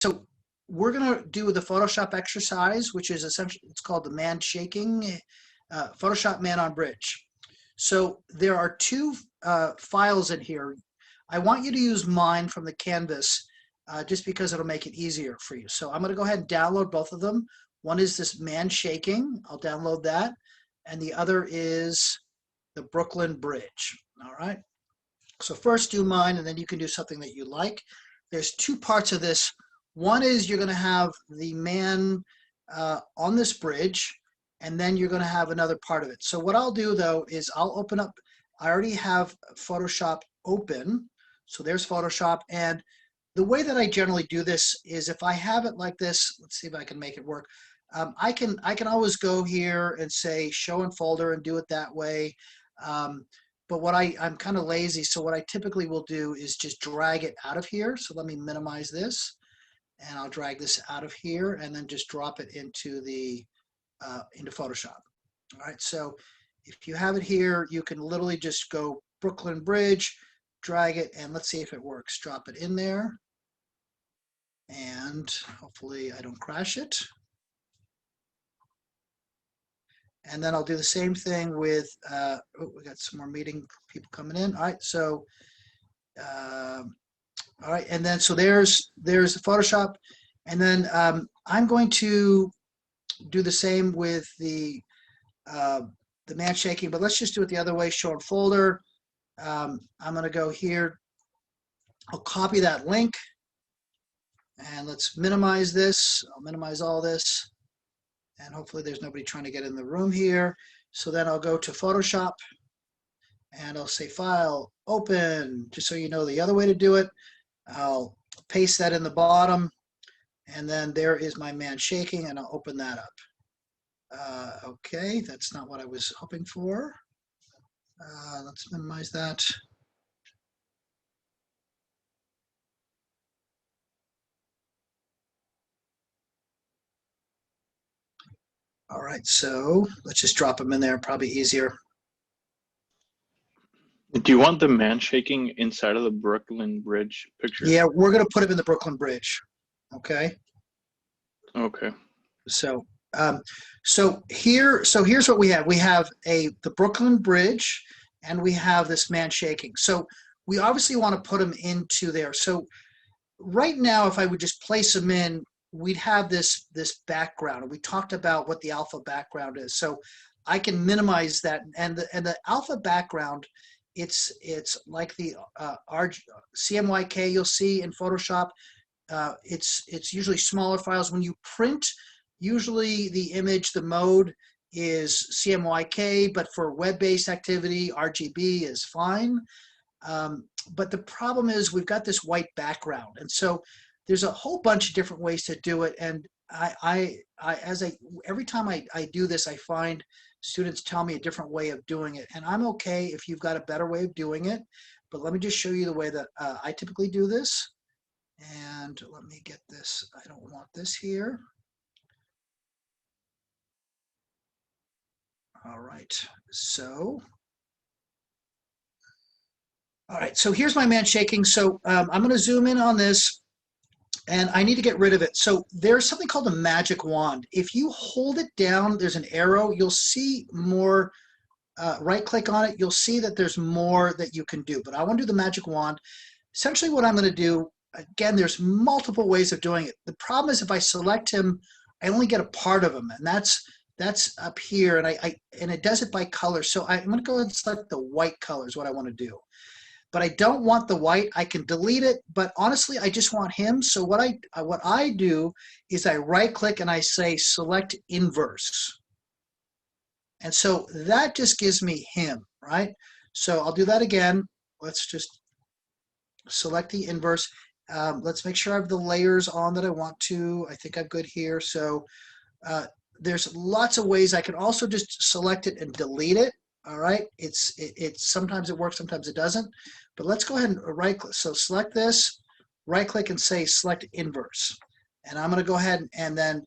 So we're going to do the Photoshop exercise, which is essentially, it's called the man shaking, Photoshop man on bridge. So there are two files in here. I want you to use mine from the canvas just because it'll make it easier for you. So I'm going to go ahead and download both of them. One is this man shaking. I'll download that. And the other is the Brooklyn Bridge. All right. So first do mine, and then you can do something that you like. There's two parts of this. One is you're going to have the man on this bridge, and then you're going to have another part of it. So what I'll do though is I'll open up, I already have Photoshop open. So there's Photoshop, and the way that I generally do this is if I have it like this, let's see if I can make it work. I can always go here and say show in folder and do it that way. But what I'm kind of lazy, so what I typically will do is just drag it out of here. So let me minimize this, and I'll drag this out of here and then just drop it into the into Photoshop. All right, so if you have it here, you can literally just go Brooklyn Bridge, drag it, and let's see if it works. Drop it in there, and hopefully I don't crash it. And then I'll do the same thing with, oh, we got some more meeting people coming in. All right, so, all right, and then so there's the Photoshop, and then I'm going to do the same with the man shaking, but let's just do it the other way. Show in folder. I'm going to go here. I'll copy that link, and let's minimize this. I'll minimize all this. And hopefully there's nobody trying to get in the room here. So then I'll go to Photoshop and I'll say File, Open, just so you know the other way to do it. I'll paste that in the bottom, and then there is my man shaking, and I'll open that up. Okay, that's not what I was hoping for. Let's minimize that. All right, so let's just drop them in there, probably easier. Do you want the man shaking inside of the Brooklyn Bridge picture? Yeah, we're going to put him in the Brooklyn Bridge. Okay. Okay. So, here's what we have. We have the Brooklyn Bridge, and we have this man shaking. So we obviously want to put him into there. So right now, if I would just place him in, we'd have this background, and we talked about what the alpha background is. So I can minimize that, and the alpha background, it's like the CMYK you'll see in Photoshop. It's usually smaller files. When you print, usually the image, the mode is CMYK, but for web-based activity, RGB is fine. But the problem is we've got this white background, and so there's a whole bunch of different ways to do it. And every time I do this, I find students tell me a different way of doing it, and I'm okay if you've got a better way of doing it. But let me just show you the way that I typically do this. And let me get this. I don't want this here. All right. So. All right, so here's my man shaking. So I'm going to zoom in on this, and I need to get rid of it. So there's something called a magic wand. If you hold it down, there's an arrow. You'll see more, right click on it. You'll see that there's more that you can do, but I want to do the magic wand. Essentially what I'm going to do, again, there's multiple ways of doing it. The problem is if I select him, I only get a part of him, and that's up here, and it does it by color. So I'm going to go ahead and select the white color is what I want to do. But I don't want the white. I can delete it, but honestly, I just want him. So what I do is I right click and I say select inverse. And so that just gives me him, right? So I'll do that again. Let's just select the inverse. Let's make sure I have the layers on that I want to. I think I'm good here. So there's lots of ways. I can also just select it and delete it. All right, it's sometimes it works, sometimes it doesn't. But let's go ahead and right click. So select this, right click and say select inverse. And I'm going to go ahead and then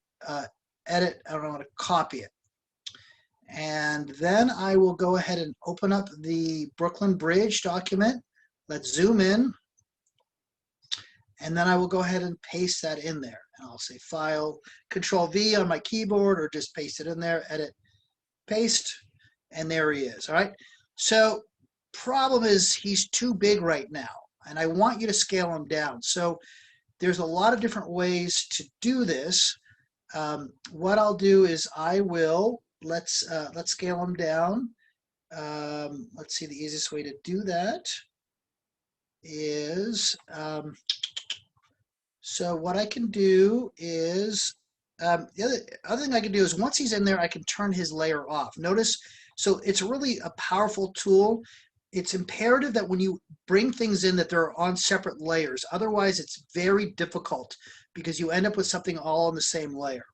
edit. I don't want to copy it. And then I will go ahead and open up the Brooklyn Bridge document. Let's zoom in. And then I will go ahead and paste that in there. And I'll say File, Control V on my keyboard, or just paste it in there, edit, paste, and there he is. All right. So problem is he's too big right now, and I want you to scale him down. So there's a lot of different ways to do this. What I'll do is I will, let's scale him down. Let's see, the easiest way to do that is, so what I can do is, the other thing I can do is once he's in there, I can turn his layer off. Notice, so it's really a powerful tool. It's imperative that when you bring things in that they're on separate layers. Otherwise, it's very difficult because you end up with something all on the same layer.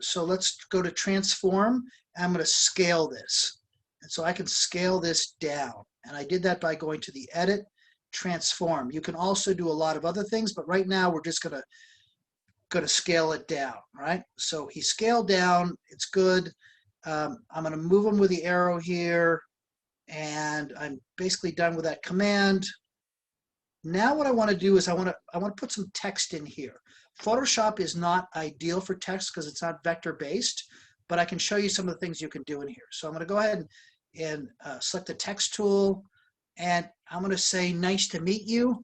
So let's go to transform. And I'm going to scale this. And so I can scale this down. And I did that by going to the edit, transform. You can also do a lot of other things, but right now we're just going to scale it down, right? So he scaled down. It's good. I'm going to move him with the arrow here. And I'm basically done with that command. Now what I want to do is I want to put some text in here. Photoshop is not ideal for text because it's not vector based, but I can show you some of the things you can do in here. So I'm going to go ahead and select the text tool, and I'm going to say nice to meet you,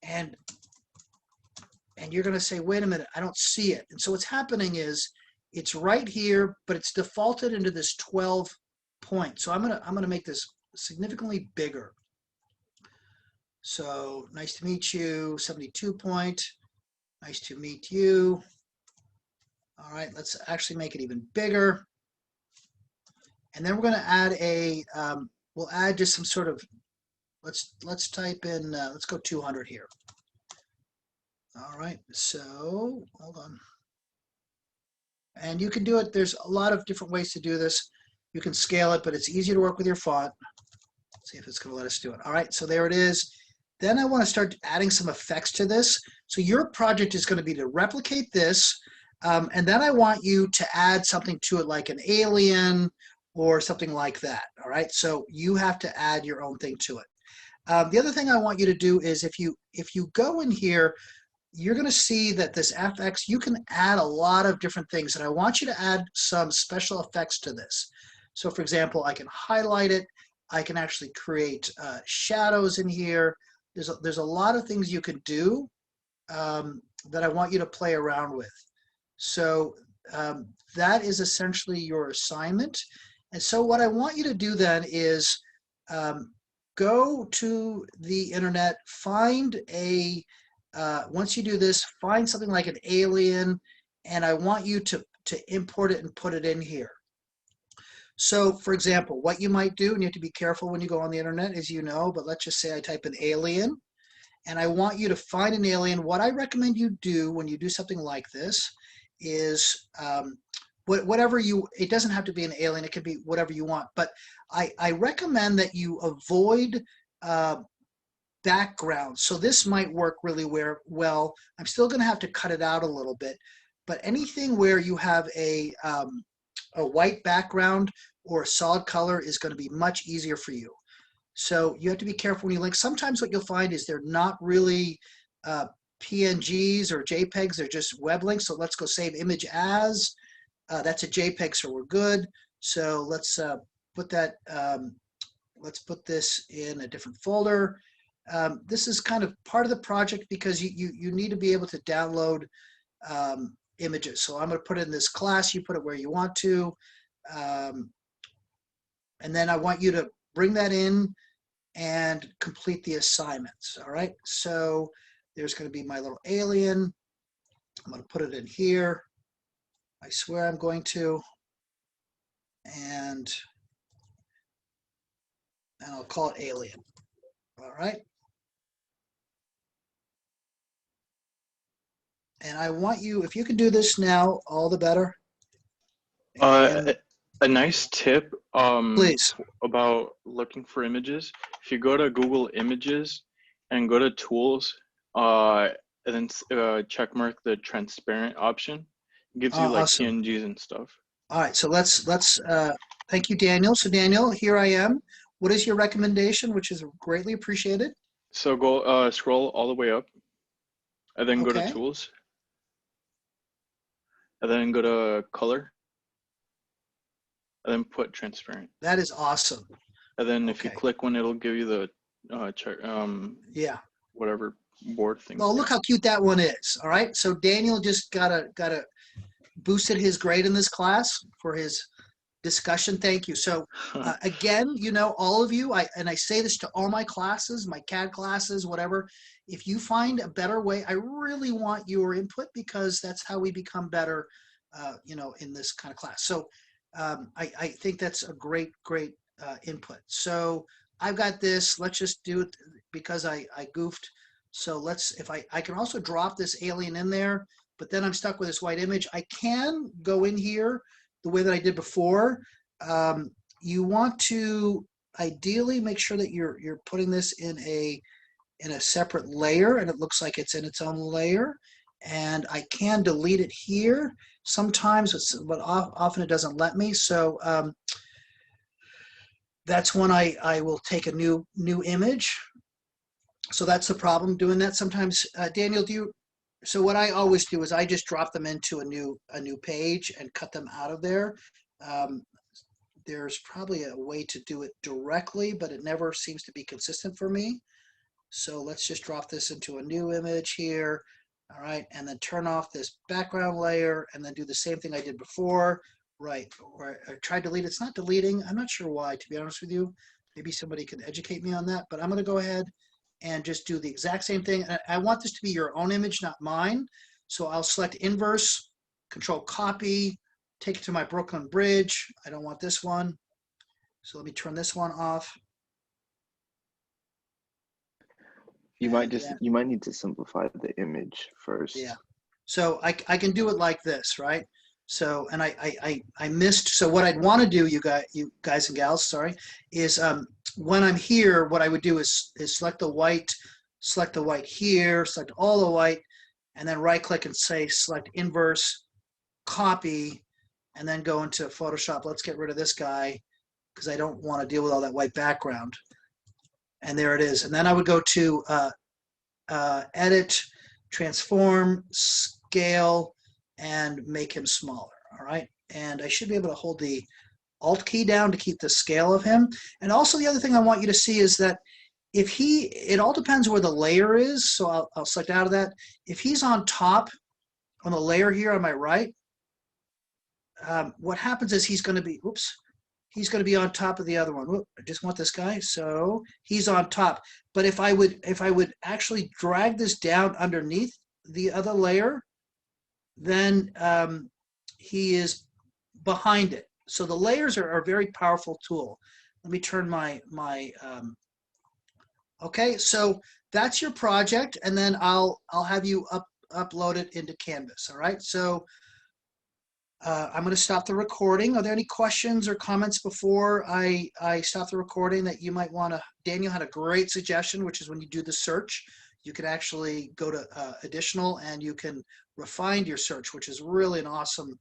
and you're going to say, wait a minute, I don't see it. And so what's happening is it's right here, but it's defaulted into this 12 point. So I'm gonna make this significantly bigger. So nice to meet you, 72 point. Nice to meet you. All right, let's actually make it even bigger. And then we're going to add a, we'll add just some sort of, let's type in, let's go 200 here. All right, so hold on. And you can do it, there's a lot of different ways to do this. You can scale it, but it's easier to work with your font. Let's see if it's going to let us do it. All right, so there it is. Then I want to start adding some effects to this. So your project is going to be to replicate this, and then I want you to add something to it like an alien or something like that. All right, so you have to add your own thing to it. The other thing I want you to do is if you go in here, you're going to see that this FX, you can add a lot of different things, and I want you to add some special effects to this. So for example, I can highlight it. I can actually create shadows in here. There's a lot of things you can do that I want you to play around with. So that is essentially your assignment. And so what I want you to do then is go to the internet, find a, once you do this, find something like an alien, and I want you to import it and put it in here. So for example, what you might do, and you have to be careful when you go on the internet, as you know, but let's just say I type in alien, and I want you to find an alien. What I recommend you do when you do something like this is whatever you, it doesn't have to be an alien, it could be whatever you want, but I recommend that you avoid background. So this might work really well. I'm still going to have to cut it out a little bit, but anything where you have a white background or a solid color is going to be much easier for you. So you have to be careful when you link. Sometimes what you'll find is they're not really PNGs or JPEGs, they're just web links. So let's go save image as. That's a JPEG, so we're good. So let's put that, let's put this in a different folder. This is kind of part of the project because you need to be able to download images. So I'm going to put it in this class, you put it where you want to. And then I want you to bring that in and complete the assignments. All right, so there's going to be my little alien. I'm going to put it in here. I swear I'm going to. And I'll call it alien. All right. And I want you, if you can do this now, all the better. And A nice tip please. about looking for images. If you go to Google Images and go to Tools, and then check mark the transparent option, it gives you like Awesome. PNGs and stuff. All right, so let's thank you, Daniel. So Daniel, here I am. What is your recommendation, which is greatly appreciated? So go scroll all the way up. and then go to Okay, tools, and then go to color, and then put transparent. that is awesome. And then if you Okay, click one, it'll give you the check yeah. whatever board thing Well, look there. how cute that one is. All right, so Daniel just got a boosted his grade in this class for his discussion. Thank you. So again, you know, all of you, I say this to all my classes, my CAD classes, whatever. If you find a better way, I really want your input because that's how we become better, you know, in this kind of class. So I think that's a great input. So I've got this. Let's just do it because I goofed. So let's, if I can also drop this alien in there, but then I'm stuck with this white image. I can go in here the way that I did before. You want to ideally make sure that you're putting this in a separate layer, and it looks like it's in its own layer. And I can delete it here sometimes, but often it doesn't let me. So that's when I will take a new image. So that's the problem doing that sometimes. Daniel, do you? So what I always do is I just drop them into a new page and cut them out of there. Um, there's probably a way to do it directly, but it never seems to be consistent for me. So let's just drop this into a new image here. All right, and then turn off this background layer and then do the same thing I did before. Right, or I tried to delete it. It's not deleting. I'm not sure why, to be honest with you. Maybe somebody can educate me on that, but I'm going to go ahead and just do the exact same thing. I want this to be your own image, not mine. So I'll select inverse, control copy, take it to my Brooklyn Bridge. I don't want this one. So let me turn this one off. You might And just then, you might need to simplify the image first. yeah. So I can do it like this, right? So, and I missed, so what I'd want to do, you guys and gals, sorry, is when I'm here, what I would do is select the white here, select all the white, and then right click and say select inverse, copy, and then go into Photoshop. Let's get rid of this guy because I don't want to deal with all that white background. And there it is. And then I would go to edit, transform, scale, and make him smaller. All right. And I should be able to hold the Alt key down to keep the scale of him. And also the other thing I want you to see is that if it all depends where the layer is. So I'll select out of that. If he's on top on the layer here on my right, what happens is he's going to be, oops, he's going to be on top of the other one. Whoop, I just want this guy. So he's on top. But if I would actually drag this down underneath the other layer, then he is behind it. So the layers are a very powerful tool. Let me turn my okay. So that's your project, and then I'll have you upload it into Canvas. All right. So I'm going to stop the recording. Are there any questions or comments before I stop the recording that you might want to? Daniel had a great suggestion, which is when you do the search, you can actually go to additional and you can refine your search, which is really an awesome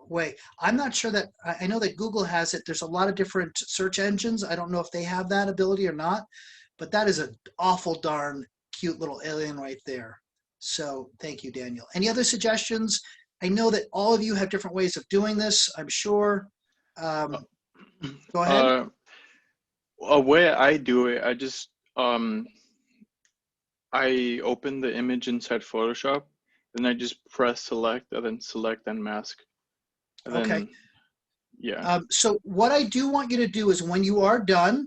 way. I'm not sure that, I know that Google has it. There's a lot of different search engines. I don't know if they have that ability or not, but that is an awful darn cute little alien right there. So thank you, Daniel. Any other suggestions? I know that all of you have different ways of doing this, I'm sure. Go ahead. A way I do it, I just I open the image inside Photoshop, then I just press select and then select and mask. And Okay. then, yeah. So what I do want you to do is when you are done,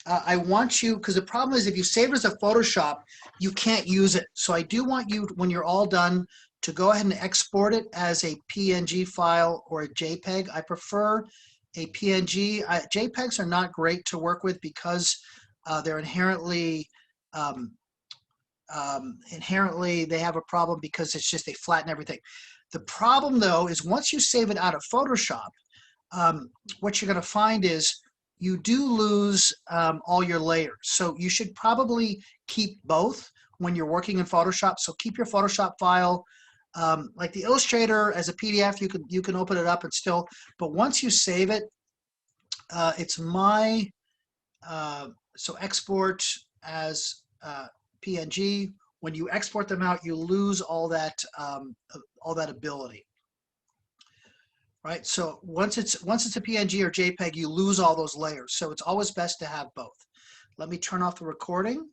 I want you, because the problem is if you save it as a Photoshop, you can't use it. So I do want you, when you're all done, to go ahead and export it as a PNG file or a JPEG. I prefer a PNG. JPEGs are not great to work with because they're inherently they have a problem because it's just they flatten everything. The problem though is once you save it out of Photoshop, what you're going to find is you do lose all your layers. So you should probably keep both when you're working in Photoshop. So keep your Photoshop file. Like the Illustrator as a PDF, you can open it up and still, but once you save it, it's so export as PNG when you export them out, you lose all that ability. Right? So once it's a PNG or JPEG, you lose all those layers. So it's always best to have both. Let me turn off the recording.